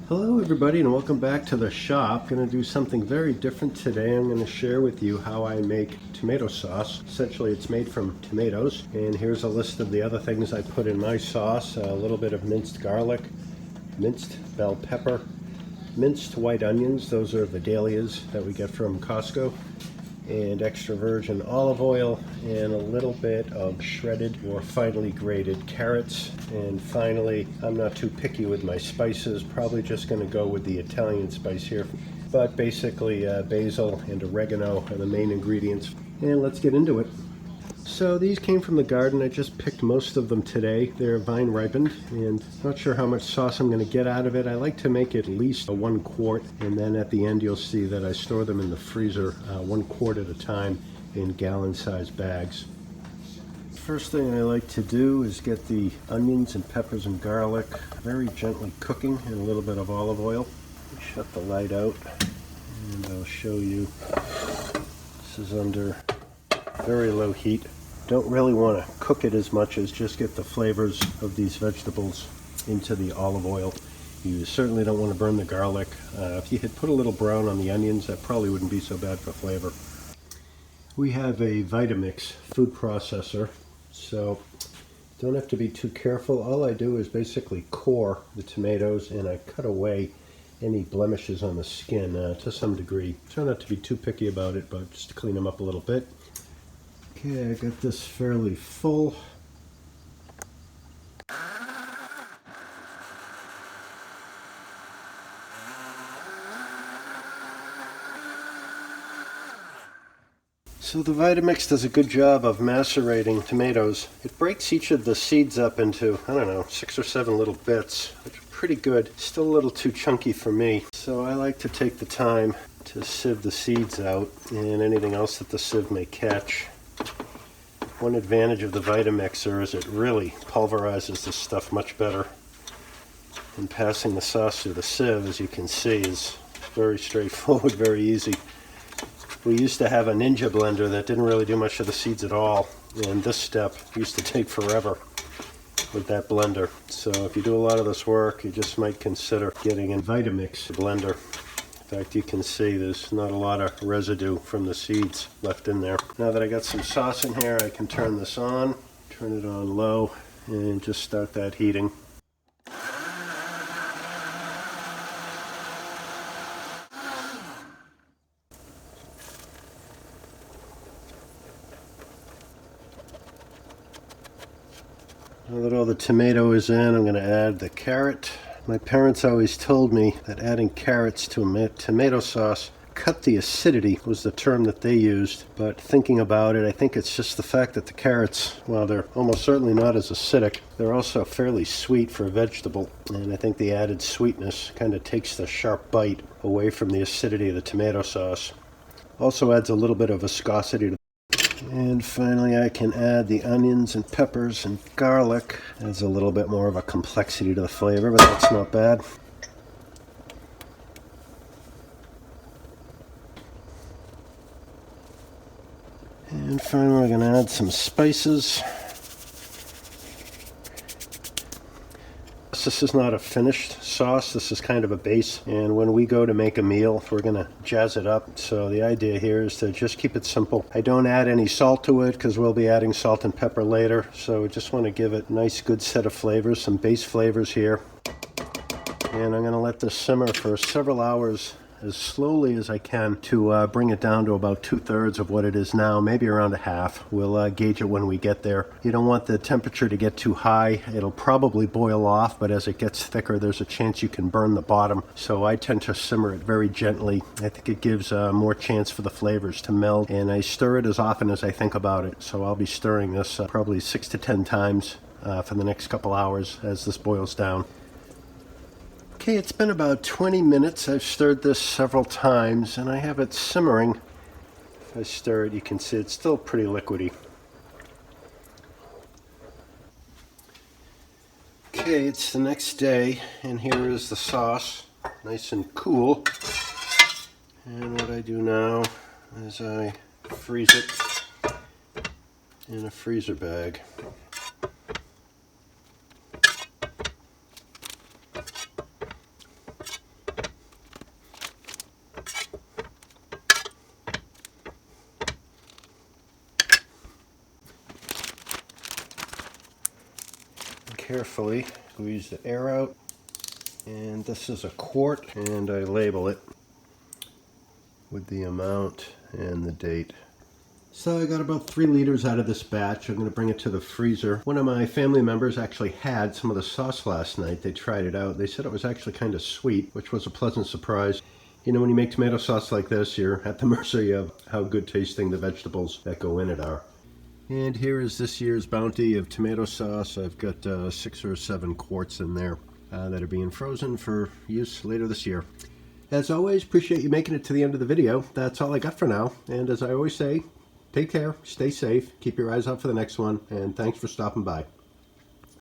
Hello everybody and welcome back to the shop. I'm going to do something very different today. I'm going to share with you how I make tomato sauce. Essentially it's made from tomatoes, and here's a list of the other things I put in my sauce. A little bit of minced garlic, minced bell pepper, minced white onions, those are Vidalias that we get from Costco, and extra virgin olive oil, and a little bit of shredded or finely grated carrots. And finally, I'm not too picky with my spices, probably just going to go with the Italian spice here, but basically basil and oregano are the main ingredients. And let's get into it. So these came from the garden. I just picked most of them today. They're vine ripened, and not sure how much sauce I'm going to get out of it. I like to make at least 1 quart, and then at the end you'll see that I store them in the freezer 1 quart at a time in gallon-sized bags. First thing I like to do is get the onions and peppers and garlic very gently cooking in a little bit of olive oil. Shut the light out and I'll show you. This is under very low heat. Don't really want to cook it as much as just get the flavors of these vegetables into the olive oil. You certainly don't want to burn the garlic. If you had put a little brown on the onions, that probably wouldn't be so bad for flavor. We have a Vitamix food processor, so don't have to be too careful. All I do is basically core the tomatoes and I cut away any blemishes on the skin to some degree. Try not to be too picky about it, but just to clean them up a little bit. Okay, I got this fairly full. So the Vitamix does a good job of macerating tomatoes. It breaks each of the seeds up into, I don't know, 6 or 7 little bits, which are pretty good. Still a little too chunky for me. So I like to take the time to sieve the seeds out and anything else that the sieve may catch. One advantage of the Vitamixer is it really pulverizes this stuff much better. And passing the sauce through the sieve, as you can see, is very straightforward, very easy. We used to have a Ninja blender that didn't really do much of the seeds at all, and this step used to take forever with that blender. So if you do a lot of this work, you just might consider getting a Vitamix blender. In fact, you can see there's not a lot of residue from the seeds left in there. Now that I got some sauce in here, I can turn this on, turn it on low, and just start that heating. Now that all the tomato is in, I'm going to add the carrot. My parents always told me that adding carrots to a tomato sauce cut the acidity, was the term that they used. But thinking about it, I think it's just the fact that the carrots, while they're almost certainly not as acidic, they're also fairly sweet for a vegetable. And I think the added sweetness kind of takes the sharp bite away from the acidity of the tomato sauce. Also adds a little bit of viscosity to. And finally I can add the onions and peppers and garlic. Adds a little bit more of a complexity to the flavor, but that's not bad. And finally we're going to add some spices. This is not a finished sauce, this is kind of a base, and when we go to make a meal, we're going to jazz it up. So the idea here is to just keep it simple. I don't add any salt to it because we'll be adding salt and pepper later, so I just want to give it a nice good set of flavors, some base flavors here. And I'm going to let this simmer for several hours as slowly as I can to bring it down to about 2/3 of what it is now, maybe around a half. We'll gauge it when we get there. You don't want the temperature to get too high. It'll probably boil off, but as it gets thicker, there's a chance you can burn the bottom. So I tend to simmer it very gently. I think it gives more chance for the flavors to meld, and I stir it as often as I think about it. So I'll be stirring this probably 6 to 10 times for the next couple hours as this boils down. Okay, it's been about 20 minutes. I've stirred this several times and I have it simmering. If I stir it, you can see it's still pretty liquidy. Okay, it's the next day and here is the sauce, nice and cool. And what I do now is I freeze it in a freezer bag. carefully squeeze the air out. And this is a quart, and I label it with the amount and the date. So I got about 3 liters out of this batch. I'm going to bring it to the freezer. One of my family members actually had some of the sauce last night. They tried it out. They said it was actually kind of sweet, which was a pleasant surprise. You know, when you make tomato sauce like this, you're at the mercy of how good tasting the vegetables that go in it are. And here is this year's bounty of tomato sauce. I've got 6 or 7 quarts in there that are being frozen for use later this year. As always, appreciate you making it to the end of the video. That's all I got for now. And as I always say, take care, stay safe, keep your eyes out for the next one, and thanks for stopping by.